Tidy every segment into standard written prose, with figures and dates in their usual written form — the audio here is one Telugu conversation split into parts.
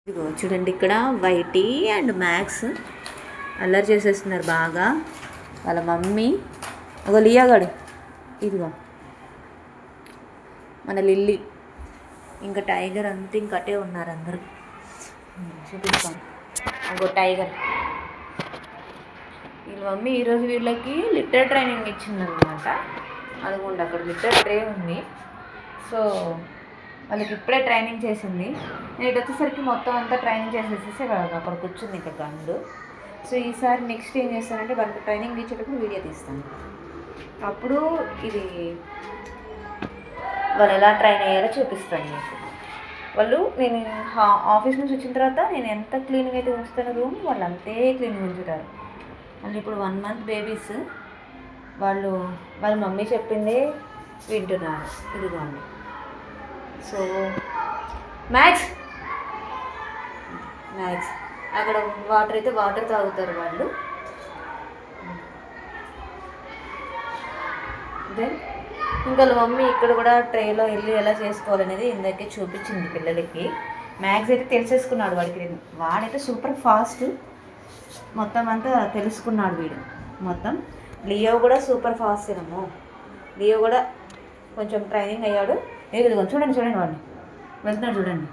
ఇదిగో చూడండి, ఇక్కడ వైటీ అండ్ మ్యాక్స్ అల్లరి చేసేస్తున్నారు బాగా. వాళ్ళ మమ్మీ ఒక లియాగాడు, ఇదిగో మన లిల్లీ, ఇంకా టైగర్ అంతా ఇంకటే ఉన్నారు అందరూ. చూపిస్తాను, ఇంకో టైగర్. వీళ్ళ మమ్మీ ఈరోజు వీళ్ళకి లిటర్ ట్రైనింగ్ ఇచ్చిందనమాట. అదిగోండి అక్కడ లిటర్ ట్రే ఉంది. సో వాళ్ళకి ఇప్పుడే ట్రైనింగ్ చేసింది. నేను ఇటు వచ్చేసరికి మొత్తం అంతా ట్రైనింగ్ చేసేసేసి అక్కడ కూర్చుంది ఇంకా గండు. సో ఈసారి నెక్స్ట్ ఏం చేస్తానంటే వాళ్ళకి ట్రైనింగ్ ఇచ్చేటప్పుడు వీడియో తీస్తాను. అప్పుడు ఇది వాళ్ళు ఎలా ట్రైన్ అయ్యారో చూపిస్తాను మీకు. వాళ్ళు నేను ఆఫీస్ నుంచి వచ్చిన తర్వాత నేను ఎంత క్లీన్గా అయితే ఉంచుతాను రూమ్, వాళ్ళు అంతే క్లీన్గా ఉంచుతారు. వాళ్ళు ఇప్పుడు 1 month బేబీస్. వాళ్ళ మమ్మీ చెప్పిందే వింటున్నారు. ఇదిగోండి. సో మ్యాక్స్ అక్కడ వాటర్ అయితే వాటర్ తాగుతారు వాళ్ళు. దెన్ ఇంకా మమ్మీ ఇక్కడ కూడా ట్రేలో వెళ్ళి ఎలా చేసుకోవాలనేది ఇందాకే చూపించింది పిల్లలకి. మ్యాక్స్ అయితే తెలిసేసుకున్నాడు. వాడైతే సూపర్ ఫాస్ట్, మొత్తం అంతా తెలుసుకున్నాడు వీడు మొత్తం. లియో కూడా సూపర్ ఫాస్ట్ ఏమో. లియో కూడా కొంచెం ట్రైనింగ్ అయ్యాడు. ఇదిగో చూడండి వాడిని వెళ్తున్నాడు. చూడండి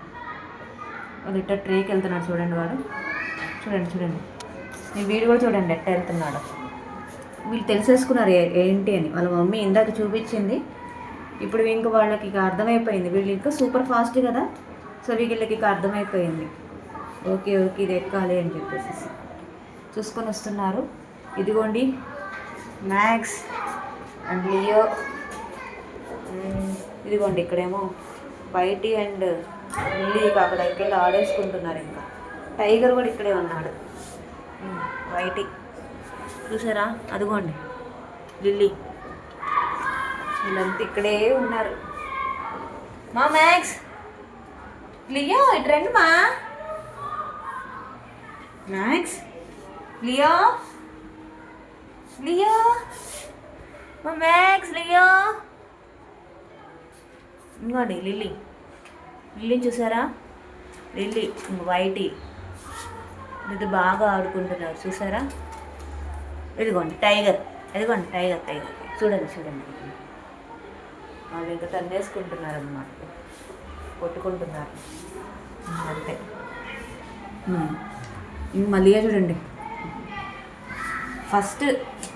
వాళ్ళు ఇట్ట ట్రేకి వెళ్తున్నాడు. చూడండి వాడు, చూడండి ఈ వీడు కూడా చూడండి ఎట్ట వెళ్తున్నాడు. వీళ్ళు తెలిసేసుకున్నారు ఏంటి అని. వాళ్ళ మమ్మీ ఇందాక చూపించింది. ఇప్పుడు ఇంకా వాళ్ళకి ఇక అర్థమైపోయింది. వీళ్ళు ఇంకా సూపర్ ఫాస్ట్ కదా. సో వీళ్ళకి ఇక అర్థమైపోయింది. ఓకే ఇది ఎక్కాలి అని చెప్పేసి చూసుకొని వస్తున్నారు. ఇదిగోండి మ్యాక్స్ అండ్ లియో. ఇదిగోండి ఇక్కడేమో వైటీ అండ్ లిల్లీ అక్కడ వెళ్ళి ఆడేసుకుంటున్నారు. ఇంకా టైగర్ కూడా ఇక్కడే ఉన్నాడు. వైటీ చూసారా, అదిగోండి లిల్లీ. వీళ్ళంతా ఇక్కడే ఉన్నారు. మా మ్యాక్స్, లియో ఇటు రండి మా మ్యాక్స్. లియో మా మ్యాక్స్, లియో. ఇంకోండి లిల్లీ చూసారా, లిల్లీ వైటీ ఇది బాగా ఆడుకుంటున్నారు. చూసారా, ఇదిగోండి టైగర్. చూడండి వాళ్ళు ఇంకా తన్నేసుకుంటున్నారు అన్నమాట, కొట్టుకుంటున్నారు అంతే. మళ్ళీ చూడండి, ఫస్ట్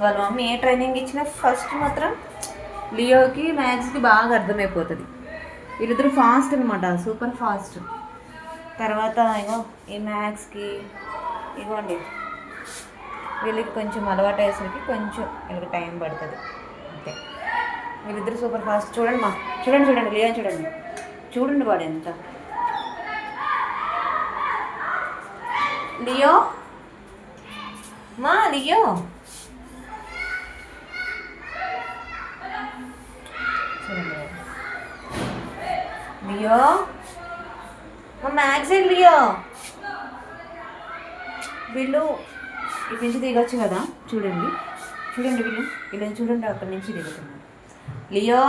వాళ్ళ మమ్మీ ఏ ట్రైనింగ్ ఇచ్చినా ఫస్ట్ మాత్రం లియోకి మ్యాక్స్కి బాగా అర్థమైపోతుంది. వీళ్ళిద్దరు ఫాస్ట్ అనమాట, సూపర్ ఫాస్ట్. తర్వాత ఈ మ్యాక్స్కి ఇవ్వండి వీళ్ళకి కొంచెం అలవాటు అయ్యేసరికి కొంచెం వీళ్ళకి టైం పడుతుంది అంతే. వీళ్ళిద్దరు సూపర్ ఫాస్ట్. చూడండి లియో చూడండి వాడు ఎంత. లియో మా మ్యాక్స్ అండ్ లియో వీళ్ళు ఇటు నుంచి దిగొచ్చు కదా. చూడండి వీళ్ళని చూడండి, అక్కడి నుంచి దిగుతున్నారు. లియో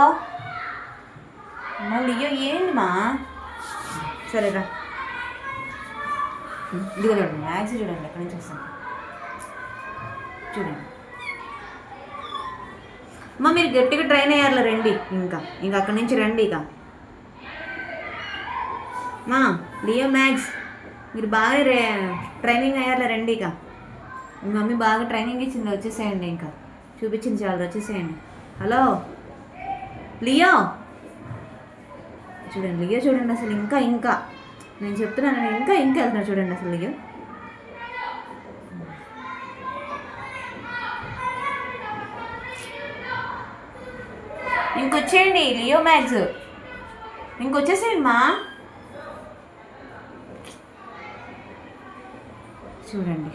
ఏంటి మా, సరేరా ఇదిగో చూడండి మ్యాక్స్. చూడండి అక్కడి నుంచి వస్తాను. చూడండి మీరు గట్టిగా ట్రైన్ అయ్యారులే, రండి ఇంకా అక్కడి నుంచి రండి. ఇక లియో మ్యాక్స్ మీరు బాగా ట్రైనింగ్ అయ్యారులే, రండి. ఇక మీ మమ్మీ బాగా ట్రైనింగ్ ఇచ్చింది, వచ్చేసేయండి. ఇంకా చూపించింది చాలా, వచ్చేసేయండి. హలో లియో చూడండి అసలు ఇంకా నేను చెప్తున్నాను, ఇంకా వెళ్తున్నాడు. చూడండి అసలు లియో ఇంకొచ్చేయండి. లియో మ్యాక్స్ ఇంకొచ్చేసేయండి మా. చూడండి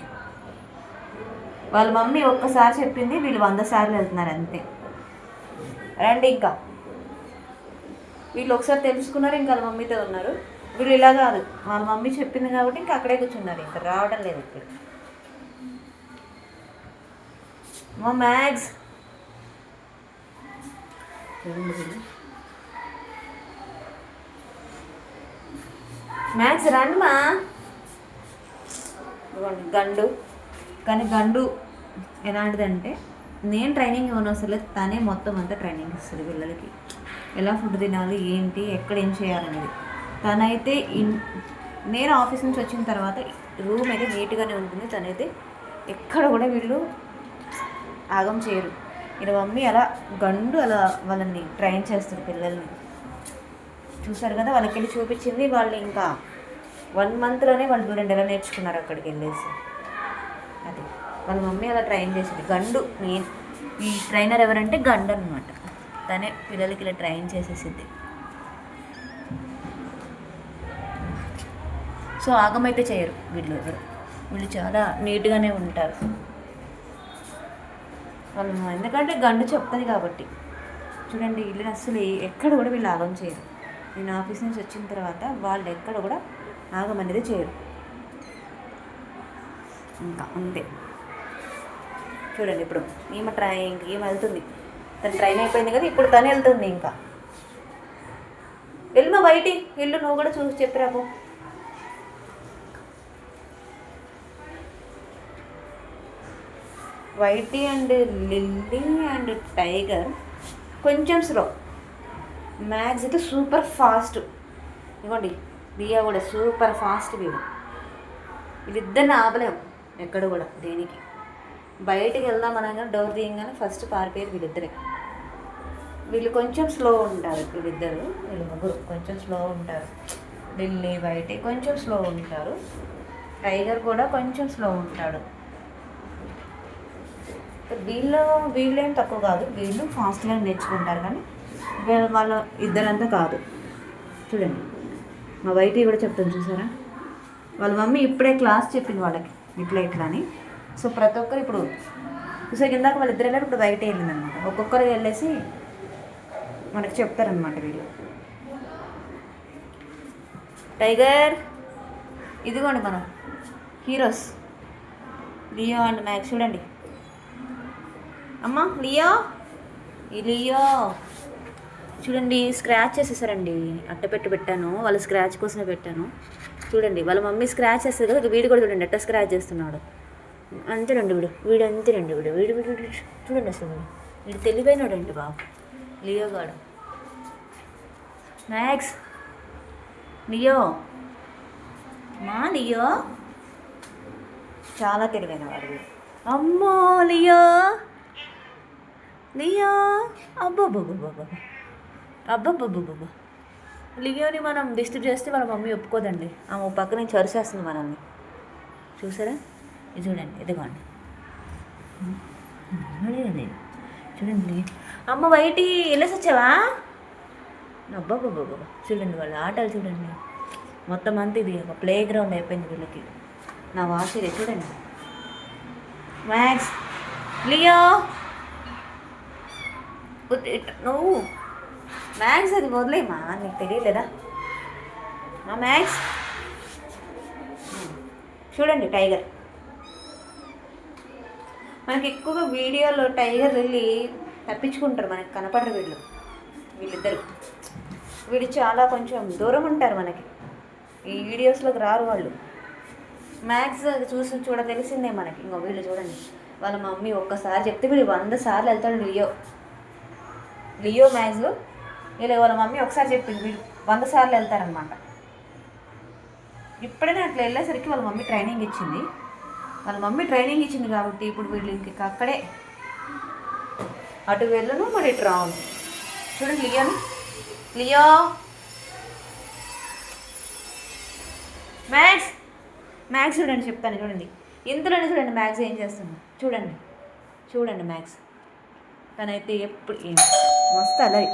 వాళ్ళ మమ్మీ ఒక్కసారి చెప్పింది, వీళ్ళు 100 సార్లు వెళ్తున్నారు అంతే. రండి ఇంకా వీళ్ళు ఒకసారి తెలుసుకున్నారు, ఇంకా వాళ్ళ మమ్మీతో ఉన్నారు. వీళ్ళు ఇలా కాదు, వాళ్ళ మమ్మీ చెప్పింది కాబట్టి ఇంకా అక్కడే కూర్చున్నారు, ఇంకా రావడం లేదు ఇక్కడ. మా మ్యాక్స్ మ్యాక్స్ రండి మా. గండు. కానీ గండు ఎలాంటిదంటే నేను ట్రైనింగ్ ఇవ్వను అసలు, తనే మొత్తం అంతా ట్రైనింగ్ ఇస్తుంది పిల్లలకి. ఎలా ఫుడ్ తినాలి, ఏంటి, ఎక్కడ ఏం చేయాలనేది తనైతే. నేను ఆఫీస్ నుంచి వచ్చిన తర్వాత రూమ్ అయితే నీట్గానే ఉంటుంది. తనైతే ఎక్కడ కూడా వీళ్ళు ఆగం చేయరు. ఇలా మమ్మీ అలా గండు అలా వాళ్ళని ట్రైన్ చేస్తారు పిల్లల్ని. చూసారు కదా, వాళ్ళకి వెళ్ళి చూపించింది. వాళ్ళు ఇంకా 1 monthలోనే వాళ్ళు చూడండి ఎలా నేర్చుకున్నారు అక్కడికి వెళ్ళేసి. అది వాళ్ళ మమ్మీ అలా ట్రైన్ చేసింది. గండు మెయిన్ ఈ ట్రైనర్ ఎవరంటే గండు అనమాట. తనే పిల్లలకి ఇలా ట్రైన్ చేసేసింది. సో ఆగమైతే చేయరు వీళ్ళు ఎవరు. వీళ్ళు చాలా నీట్గానే ఉంటారు వాళ్ళు, ఎందుకంటే గండు చెప్తుంది కాబట్టి. చూడండి వీళ్ళని అసలు ఎక్కడ కూడా వీళ్ళు ఆగం చేయరు. నేను ఆఫీస్ నుంచి వచ్చిన తర్వాత వాళ్ళు ఎక్కడ కూడా ఆగం అనేది చేయరు. ఇంకా అంతే. చూడండి ఇప్పుడు ఈమె ఈమె వెళ్తుంది. తను ట్రైన్ అయిపోయింది కదా, ఇప్పుడు తను వెళ్తుంది. ఇంకా వెళ్ళమా బయటి వెళ్ళు, నువ్వు కూడా చూసి చెప్పిరాకు. Whitey and Lilly and Tiger కొంచెం స్లో. మ్యాక్స్ అయితే సూపర్ ఫాస్ట్. ఇవ్వండి దియా కూడా సూపర్ ఫాస్ట్. వీళ్ళిద్దరిని ఆపలేము ఎక్కడ కూడా దేనికి. బయటికి వెళ్దాం అనగా డోర్ తీయగానే ఫస్ట్ పారిపోయేది వీళ్ళిద్దరే. వీళ్ళు కొంచెం స్లో ఉంటారు. వీళ్ళిద్దరు వీళ్ళు ముగ్గురు కొంచెం స్లో ఉంటారు. లిల్లీ వైటీ కొంచెం స్లో ఉంటారు. టైగర్ కూడా కొంచెం స్లో ఉంటాడు. వీళ్ళేం తక్కువ కాదు, వీళ్ళు ఫాస్ట్గా నేర్చుకుంటారు. కానీ వాళ్ళ ఇద్దరంతా కాదు. చూడండి మా వైటీ కూడా చెప్తాను చూసారా, వాళ్ళ మమ్మీ ఇప్పుడే క్లాస్ చెప్పింది వాళ్ళకి ఇట్లా ఇట్లా అని. సో ప్రతి ఒక్కరు ఇప్పుడు చూసే కిందాక వాళ్ళిద్దరు వెళ్ళారు, ఇప్పుడు వైటీ వెళ్ళిందనమాట. ఒక్కొక్కరు వెళ్ళేసి మనకి చెప్తారనమాట వీళ్ళు. టైగర్ ఇదిగోండి మనం హీరోస్ లియో అండ్ మ్యాక్స్. చూడండి అమ్మ లియో, ఈ లియో చూడండి స్క్రాచ్ చేసేసారండి. అట్టపెట్టు పెట్టాను, వాళ్ళ స్క్రాచ్ కోసమే పెట్టాను. చూడండి వాళ్ళ మమ్మీ స్క్రాచ్ చేస్తుంది కదా, వీడు కూడా చూడండి ఎట్లా స్క్రాచ్ చేస్తున్నాడు. అంతేనండి వీడు అంతేనండి వీడు చూడండి అసలు వీడు తెలివైనాడండి బాబు లియో గాడు. మ్యాక్స్ లియో మా లియో చాలా తెలివైన వాడు. అమ్మో లియో లియో అబ్బబ్బబ్బబ్బబ్బ అబ్బబ్బబ్బబ్బ. లియోని మనం డిస్టర్బ్ చేస్తే వాళ్ళ మమ్మీ ఒప్పుకోదండి. ఆమె పక్క నుంచి అరిచేస్తుంది మనల్ని. చూసారా ఇది చూడండి, ఇదిగోండి చూడండి. అమ్మ బయటి వెళ్ళేసి వచ్చావా? అబ్బబ్బబ్బబ్బ. చూడండి వాళ్ళ ఆటలు చూడండి. మొత్తం అంతా ఇది ఒక ప్లే గ్రౌండ్ అయిపోయింది వీళ్ళకి. నా వాసిరే చూడండి. మ్యాక్స్ లియో నువ్వు మ్యాక్స్ అది వదిలేమా, నీకు తెలియలేదా మా మ్యాక్స్. చూడండి టైగర్. మనకి ఎక్కువగా వీడియోలో టైగర్ వెళ్ళి తప్పించుకుంటారు, మనకి కనపడరు వీళ్ళిద్దరు. వీళ్ళు చాలా కొంచెం దూరం ఉంటారు మనకి, ఈ వీడియోస్లోకి రారు వాళ్ళు. మ్యాక్స్ చూసి తెలిసిందే మనకి. ఇంకో వీళ్ళు చూడండి వాళ్ళ మమ్మీ ఒక్కసారి చెప్తే వీళ్ళు 100 సార్లు వెళ్తాడు లియో మ్యాక్స్లో. వీళ్ళు వాళ్ళ మమ్మీ ఒకసారి చెప్పింది, వీళ్ళు 100 సార్లు వెళ్తారనమాట. ఇప్పుడైనా అట్లా వెళ్ళేసరికి వాళ్ళ మమ్మీ ట్రైనింగ్ ఇచ్చింది. వాళ్ళ మమ్మీ ట్రైనింగ్ ఇచ్చింది కాబట్టి ఇప్పుడు వీళ్ళు ఇంక అక్కడే అటు వెళ్ళను మరి ఇటు రాను. చూడండి లియో మ్యాక్స్ చూడండి చెప్తాను. చూడండి ఇంతలోనే చూడండి మ్యాక్స్ ఏం చేస్తుంది. చూడండి మ్యాక్స్ తనైతే ఎప్పుడు మస్తు అలరి.